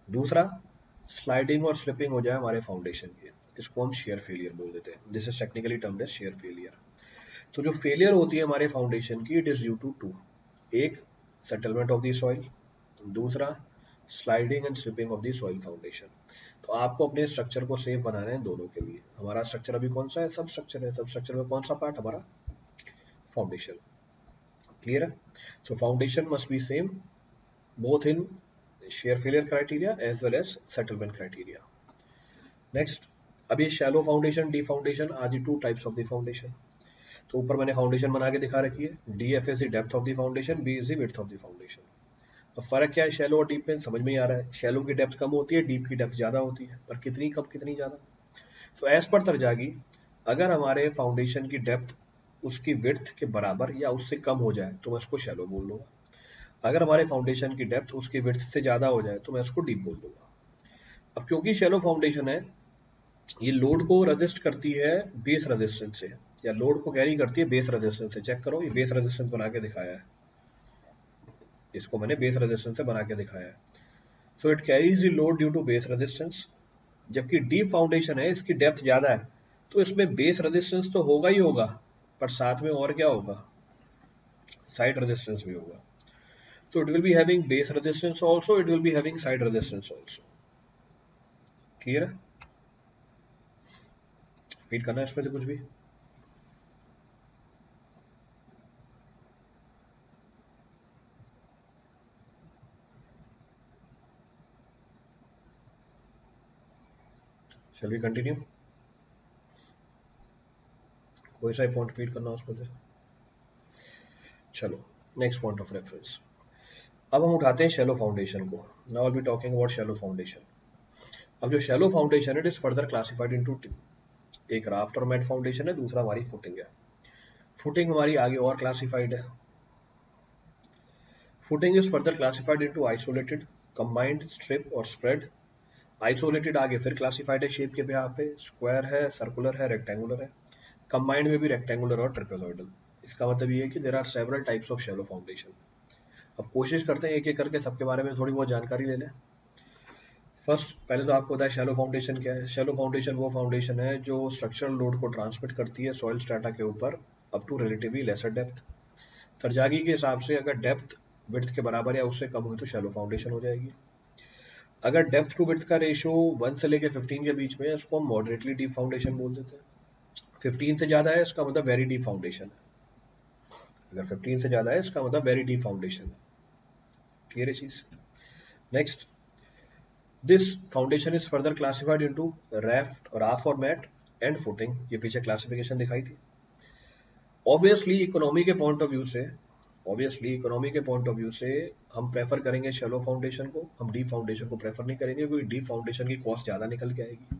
दूसरा, स्लाइडिंग और स्लिपिंग हो जाए हमारे फाउंडेशन की, इसको हम शेयर फेलियर बोल देते हैं। This is technically termed as shear failure. तो जो फेलियर होती है हमारे फाउंडेशन की, it is due to two. एक, सेटलमेंट ऑफ द सॉइल। दूसरा, sliding and slipping of the soil foundation. तो आपको अपने स्ट्रक्चर को सेफ बनाना है दोनों के लिए। हमारा स्ट्रक्चर अभी कौन सा है? सब स्ट्रक्चर है। सब स्ट्रक्चर में कौन सा पार्ट? हमारा फाउंडेशन। क्लियर है? So foundation must be same both in shear failure criteria as well as settlement criteria. Next, अब ये shallow foundation, deep foundation are the two types of the foundation। तो ऊपर मैंने फाउंडेशन बना के दिखा रखी है। DF is the depth of the foundation, B is the width of the foundation। अब फर्क क्या है शैलो और डीप में? समझ में ही आ रहा है। शैलो की डेप्थ कम होती है, डीप की डेप्थ ज्यादा होती है, पर कितनी कम कितनी ज्यादा? तो एज पर तरजागी, अगर हमारे फाउंडेशन की डेप्थ उसकी विड्थ के बराबर या उससे कम हो जाए तो मैं उसको शैलो बोल लूंगा। अगर हमारे फाउंडेशन की डेप्थ उसकी विड्थ से ज्यादा हो जाए तो मैं उसको डीप बोल दूंगा। अब क्योंकि शैलो फाउंडेशन है, ये लोड को रेजिस्ट करती है बेस रेजिस्टेंस से, या लोड को कैरी करती है बेस रेजिस्टेंस से। चेक करो, ये बेस रेजिस्टेंस बना के दिखाया है, इसको मैंने बेस रेजिस्टेंस से बना के दिखाया है। So it carries the load due to base resistance. जबकि डीप फाउंडेशन है, इसकी डेप्थ ज्यादा है, तो इसमें बेस रेजिस्टेंस तो होगा ही होगा, पर साथ में और क्या होगा? साइड रेजिस्टेंस भी होगा। So it will be having base resistance also, it will be having side resistance also। Clear है? रिपीट करना है इसमें से कुछ भी? Shall we continue? कोई सा पॉइंट रिपीट करना उसमें से? चलो, नेक्स्ट पॉइंट ऑफ रेफरेंस। अब हम उठाते हैं शैलो फाउंडेशन को। Now I will be talking about shallow foundation. अब जो शैलो फाउंडेशन है, it is further classified into two. एक राफ्ट और मैट फाउंडेशन है, दूसरा हमारी फुटिंग है। फुटिंग हमारी आगे और क्लासिफाइड है। Footing is further classified into isolated, combined, strip और स्प्रेड। आइसोलेटेड आगे फिर क्लासिफाइड है शेप के बिहाफ पे, स्क्वायर है, सर्कुलर है, रेक्टेंगुलर है। कंबाइंड में भी रेक्टेंगुलर और ट्रिपेजॉइडल। इसका मतलब ये है कि there are several types of shallow foundation. अब कोशिश करते हैं एक एक करके सबके बारे में थोड़ी बहुत जानकारी ले लें। फर्स्ट, पहले तो आपको बताया शैलो फाउंडेशन क्या है। शैलो फाउंडेशन वो फाउंडेशन है जो स्ट्रक्चरल लोड को ट्रांसमिट करती है सॉइल स्ट्रेटा के ऊपर up to relatively lesser depth. तरजागी के हिसाब से अगर डेप्थ विड्थ के बराबर या उससे कम हुई तो शैलो फाउंडेशन हो जाएगी। अगर डेप्थ टू विड्थ का रेशियो 1 से लेके 15 के बीच में है, इसको हम मॉडरेटली डीप फाउंडेशन बोल देते हैं। 15 से ज्यादा है इसका मतलब वेरी डीप फाउंडेशन है। अगर 15 से ज्यादा है इसका मतलब वेरी डीप फाउंडेशन है। क्लियर है चीज? Next, this foundation is further classified into raft और मैट एंड फुटिंग। ये पीछे क्लासिफिकेशन दिखाई थी। ऑब्वियसली इकोनॉमी के पॉइंट ऑफ व्यू से हम प्रेफर करेंगे शैलो फाउंडेशन को, हम डीप फाउंडेशन को प्रेफर नहीं करेंगे क्योंकि डीप फाउंडेशन की कॉस्ट ज्यादा निकल के आएगी।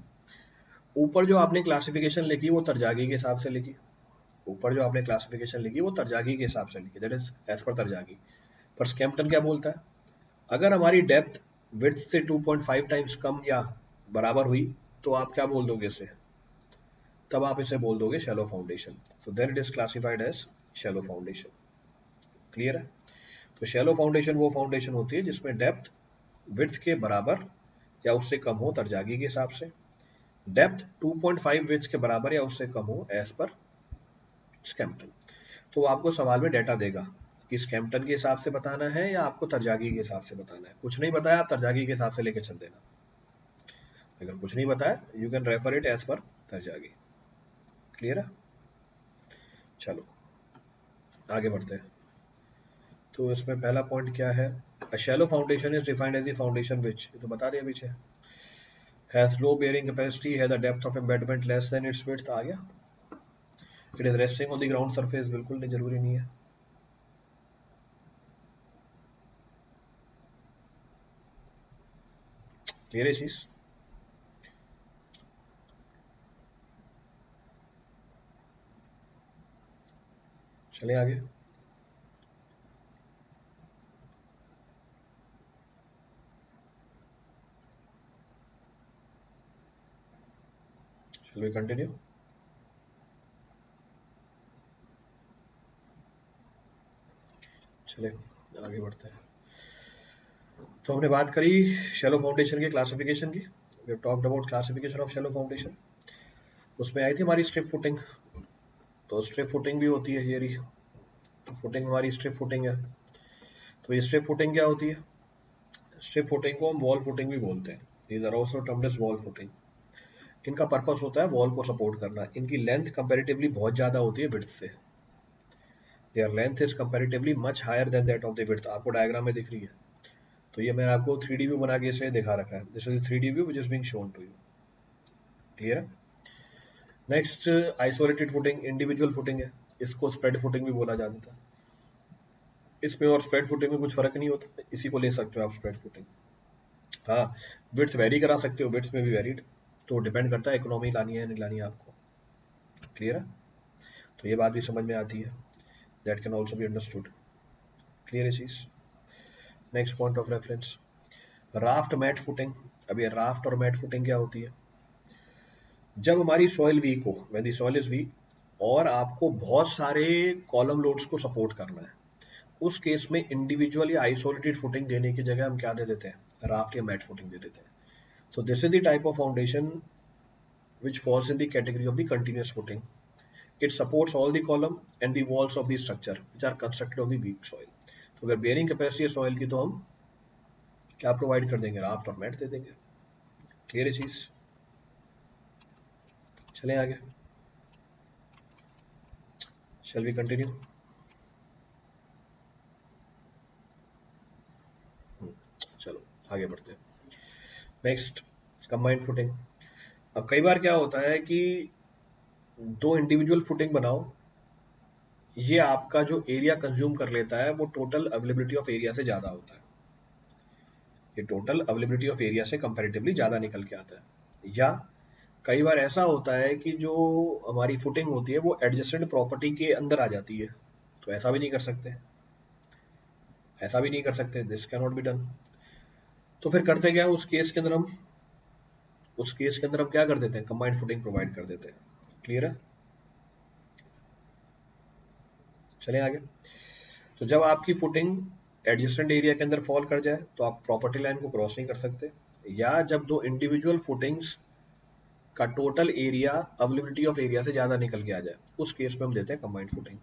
ऊपर जो आपने क्लासिफिकेशन लिखी वो तरजागी के हिसाब से लिखी, के हिसाब से लिखी, दैट इज एज पर तरजागी। पर स्कैम्पटन क्या बोलता है, अगर हमारी डेप्थ विड्थ से 2.5 टाइम्स कम या बराबर हुई तो आप क्या बोल दोगे इसे, तब आप इसे बोल दोगे शैलो फाउंडेशन। तो then it is classified as shallow foundation. Clear है? तो शैलो फाउंडेशन वो फाउंडेशन होती है जिसमें डेप्थ विड्थ के बराबर या उससे कम हो तरजागी के हिसाब से, डेप्थ 2.5 विड्थ के बराबर या उससे कम हो एज पर स्कैम्पटन। तो आपको सवाल में डेटा देगा कि स्कैम्पटन के हिसाब से बताना है या आपको तरजागी के हिसाब से बताना है। कुछ नहीं बताया, आप तरजागी के हिसाब से लेके चल देना। अगर कुछ नहीं बताया, you can refer it as per तरजागी। क्लियर है? चलो आगे बढ़ते हैं। तो इसमें पहला पॉइंट क्या है, a shallow foundation is defined as the foundation which, ये तो बता दिया पीछे, has low bearing capacity, has a depth of embedment less than its width. आ गया। It is resting on the ground surface, बिल्कुल नहीं, जरूरी नहीं है। क्लियर है चीज? चले आगे। Shall we continue? चले आगे बढ़ते हैं। तो हमने बात करी शैलो फाउंडेशन के क्लासिफिकेशन की। We have talked about classification of shallow foundation. उसमें आई थी हमारी स्ट्रिप फुटिंग। तो स्ट्रिप फुटिंग भी होती है, ये रही। तो फुटिंग हमारी स्ट्रिप फुटिंग है। तो ये स्ट्रिप फुटिंग क्या होती है? स्ट्रिप फुटिंग को हम वॉल फुटिंग भी बोलते हैं। These are also termed as wall footing. इनका पर्पस होता है वॉल को सपोर्ट करना। इनकी लेंथ कंपैरेटिवली बहुत ज्यादा होती है विड्थ से। Their length is comparatively much higher than that of the width. आपको डायग्राम में दिख रही है। तो ये मैंने आपको 3D व्यू बना के इसे दिखा रखा है। This is 3D view which is being shown to you. Clear है? Next, isolated footing individual footing है। इसको स्प्रेड फुटिंग भी बोला जाता है। इसमें और स्प्रेड फुटिंग में कुछ फर्क नहीं होता, इसी को ले सकते हो आप स्प्रेड फुटिंग। हाँ, विड्थ वेरी करा सकते हो, विड्थ में भी वेरीड। तो डिपेंड करता है इकोनॉमी लानी है नहीं लानी है आपको। क्लियर है? तो ये बात भी समझ में आती है, that can also be understood. Clear है चीज? Next point of reference, raft mat footing. अब ये राफ्ट और मैट फुटिंग क्या होती है? जब हमारी सॉइल वीक हो, when the soil is weak, और आपको बहुत सारे कॉलम लोड्स को सपोर्ट करना है, उस केस में इंडिविजुअल या आइसोलेटेड फुटिंग देने की जगह हम क्या दे देते हैं? राफ्ट या मैट फुटिंग दे देते हैं। So this is the type of foundation which falls in the category of the continuous footing. It supports all the column and the walls of the structure which are constructed on the weak soil. तो अगर bearing capacity है soil की तो हम क्या provide कर देंगे? Raft और मैट दे देंगे। क्लियर है चीज? चलें आगे। Shall we continue? चलो आगे बढ़ते हैं। Next, combined footing. अब कई बार क्या होता है कि दो इंडिविजुअल फुटिंग बनाओ, ये आपका जो एरिया कंज्यूम कर लेता है वो टोटल अवेलेबिलिटी ऑफ एरिया से ज्यादा होता है। ये टोटल अवेलेबिलिटी ऑफ एरिया से कंपैरेटिवली ज्यादा निकल के आता है। या कई बार ऐसा होता है कि जो हमारी फुटिंग होती है वो एडजेसेंट प्रॉपर्टी के अंदर आ जाती है। तो ऐसा भी नहीं कर सकते, this can not be done. तो फिर करते क्या, उस केस के अंदर हम क्या कर देते हैं, कंबाइंड फुटिंग प्रोवाइड कर देते हैं। क्लियर है? चलें आगे। तो जब आपकी फुटिंग एडजेसेंट एरिया के अंदर फॉल कर जाए तो आप प्रॉपर्टी लाइन को क्रॉस नहीं कर सकते, या जब दो इंडिविजुअल फुटिंग्स का total area availability of area से ज्यादा निकल के आ जाए, उस केस में हम देते हैं कंबाइंड फुटिंग।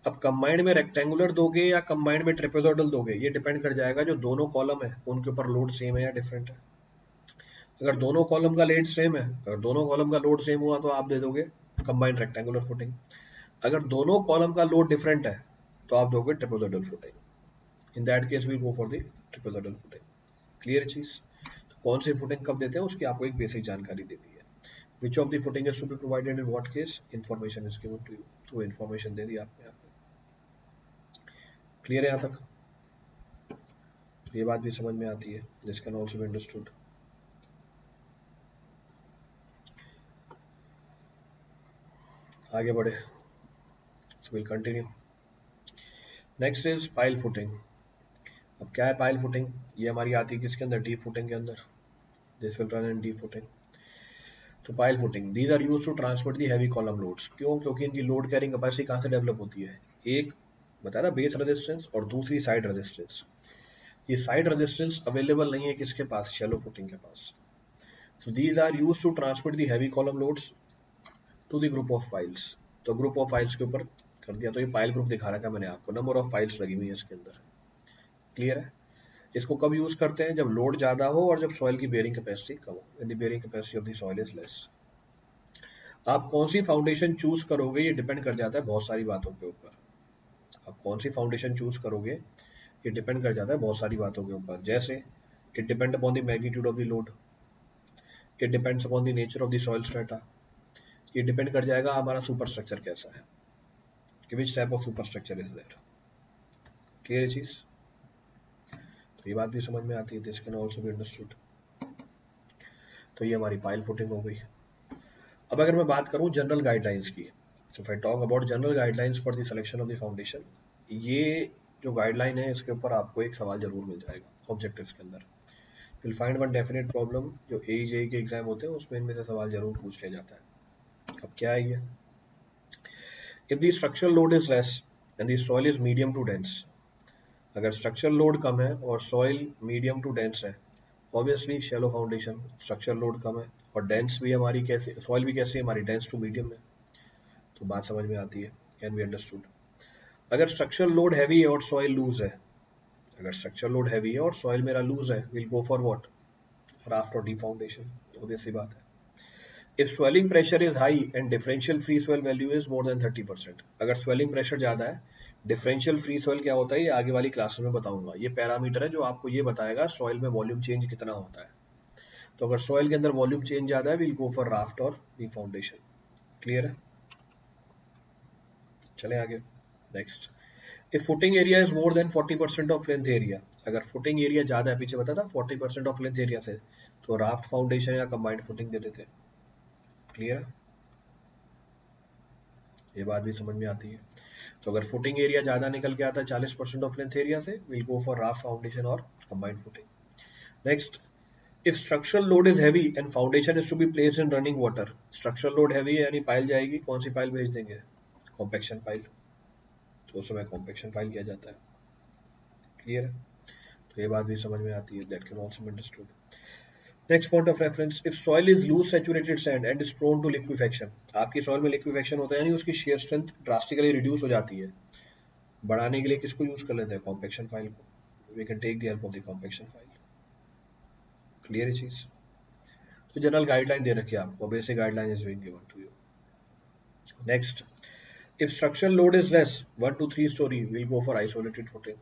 अब कंबाइंड में रेक्टेंगुलर दोगे या कंबाइंड में ट्रेपेजोइडल दोगे, ये डिपेंड कर जाएगा जो दोनों कॉलम है उनके ऊपर लोड सेम है या डिफरेंट है। अगर दोनों कॉलम का लोड सेम है, अगर दोनों कॉलम का लोड सेम हुआ तो आप दे दोगे कंबाइंड रेक्टेंगुलर फुटिंग। अगर दोनों कॉलम का लोड डिफरेंट है तो आप दोगे trapezoidal footing. In that case we go for the trapezoidal footing. Clear चीज? तो कौन सी फुटिंग कब देते हैं उसकी आपको एक बेसिक जानकारी देती है। Which of the footing is to be provided in what case, information is given to you. तो इंफॉर्मेशन दे दी आपने यहाँ पे। क्लियर है यहाँ तक? तो ये बात भी समझ में आती है, this can also be understood. आगे बढ़े, so will continue. Next is pile footing. अब क्या है पाइल फुटिंग? ये हमारी आती है किसके अंदर, डीप फुटिंग के अंदर। This will run in deep footing. तो pile footing, these are used to transmit the heavy column loads. क्यों? क्योंकि इनकी लोड कैरिंग कैपेसिटी कहाँ से डेवलप होती है, एक बताया ना बेस रेजिस्टेंस और दूसरी साइड रेजिस्टेंस। ये साइड रेजिस्टेंस अवेलेबल नहीं है किसके पास, शैलो फुटिंग के पास। So these are used to transmit the heavy column loads to the group of piles. तो ग्रुप ऑफ फाइल्स के ऊपर कर दिया। तो ये पाइल ग्रुप दिखा रखा है मैंने आपको, नंबर ऑफ फाइल्स लगी हुई है इसके अंदर। क्लियर है? इसको कब यूज करते हैं, जब लोड ज्यादा हो और जब सॉइल की बेयरिंग कैपेसिटी कम हो, the bearing capacity of the soil is less. आप कौन सी फाउंडेशन चूज करोगे ये डिपेंड कर जाता है बहुत सारी बातों के ऊपर। आप कौन सी फाउंडेशन चूज करोगे ये डिपेंड कर जाता है बहुत सारी बातों के ऊपर। जैसे it depend upon the magnitude of the load, it depends upon the nature of the soil strata, ये डिपेंड कर जाएगा हमारा सुपर स्ट्रक्चर कैसा है, कि which type of super structure is there. Clear चीज? तो ये बात भी समझ में आती है, this can also be understood. तो ये हमारी पाइल फुटिंग हो गई। अब अगर मैं बात करूं जनरल गाइडलाइंस की, so if I talk about general guidelines for the selection of the foundation, ये जो गाइडलाइन है इसके ऊपर आपको एक सवाल जरूर मिल जाएगा ऑब्जेक्टिव्स के अंदर। Will find one definite problem, जो AEJ के एग्जाम होते हैं उसमें इनमें से सवाल जरूर पूछ लिया जाता है। अब क्या है ये, if the structural load is less and the soil is medium to dense. अगर स्ट्रक्चरल लोड कम है और सॉइल मीडियम टू डेंस है, obviously shallow foundation, structural load कम है और डेंस भी हमारी कैसे, सॉइल भी कैसे हमारी डेंस टू मीडियम है। तो बात समझ में आती है, कैन बी अंडरस्टूड। अगर स्ट्रक्चरल लोड हैवी है और सॉइल लूज है, अगर स्ट्रक्चरल लोड हैवी है और सॉइल मेरा लूज है, will go for what, raft और डी फाउंडेशन। ऑब्वियस सी बात है। If swelling pressure is high and differential free swell value is more than 30%, अगर स्वेलिंग प्रेशर ज्यादा है, डिफरेंशियल फ्री स्वेल क्या होता है ये आगे वाली क्लास में बताऊंगा। ये पैरामीटर है जो आपको ये बताएगा सॉइल में वॉल्यूम चेंज कितना होता है। तो अगर सॉइल के अंदर वॉल्यूम चेंज ज्यादा है, विल गो फॉर राफ्ट और डी फाउंडेशन। क्लियर है? चले आगे। Next, if footing area is more than 40% of length area, अगर फुटिंग एरिया ज्यादा है, पीछे बताया था 40% ऑफ लेंथ एरिया से, तो राफ्ट फाउंडेशन या कंबाइंड फुटिंग दे देते हैं। क्लियर है? ये बात भी समझ में आती है। तो अगर फुटिंग एरिया ज्यादा निकल के आता है 40% ऑफ लेंथ एरिया से, will go for raft foundation और combined footing. Next, if structural load is heavy and foundation is to be placed in running water, structural load heavy है यानी पाइल जाएगी, कौन सी पाइल भेज देंगे, कॉम्पैक्शन पाइल। तो उस समय कॉम्पैक्शन पाइल किया जाता है। क्लियर है? तो ये बात भी समझ में आती है, that can also be understood. Next point of reference, if soil is loose saturated sand and is prone to liquefaction, आपकी सॉइल में लिक्विफेक्शन होता है यानी उसकी शेयर स्ट्रेंथ ड्रास्टिकली रिड्यूस हो जाती है, बढ़ाने के लिए किसको यूज कर लेते हैं, कॉम्पैक्शन फाइल को। We can take the help of the compaction pile. Clear है चीज? तो जनरल गाइडलाइन दे रखी है आपको, basic guideline is being given to you. Next, if structural load is less 1 to 3 story, will go for isolated footing.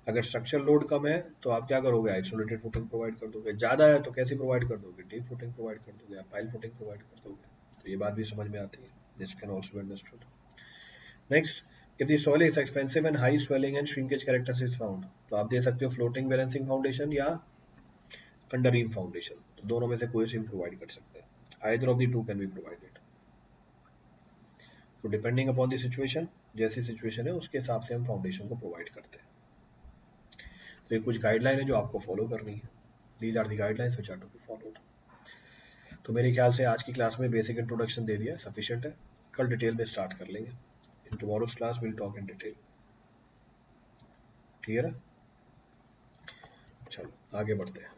अगर structural load कम है तो आप क्या करोगे, आइसोलेटेड फुटिंग प्रोवाइड कर दोगे। ज्यादा है तो कैसे प्रोवाइड कर दोगे, डीप फुटिंग प्रोवाइड कर दोगे, आप पाइल फुटिंग प्रोवाइड कर दोगे। तो ये बात भी समझ में आती है, this can also be understood. Next, if the soil is expensive and high swelling and shrinkage characters is found, तो आप दे सकते हो फ्लोटिंग बैलेंसिंग फाउंडेशन या अंडर रीम फाउंडेशन। तो दोनों में से कोई सी प्रोवाइड कर सकते हैं, either of the two can be provided. तो डिपेंडिंग अपॉन द सिचुएशन, जैसी सिचुएशन है उसके हिसाब से हम फाउंडेशन को प्रोवाइड करते हैं। तो ये कुछ गाइडलाइन है जो आपको फॉलो करनी है। These are the guidelines which are to be followed. तो मेरे ख्याल से आज की क्लास में बेसिक इंट्रोडक्शन दे दिया, सफिशिएंट है। कल डिटेल में स्टार्ट कर लेंगे। In tomorrow's class will talk in detail. Clear है? चलो आगे बढ़ते हैं।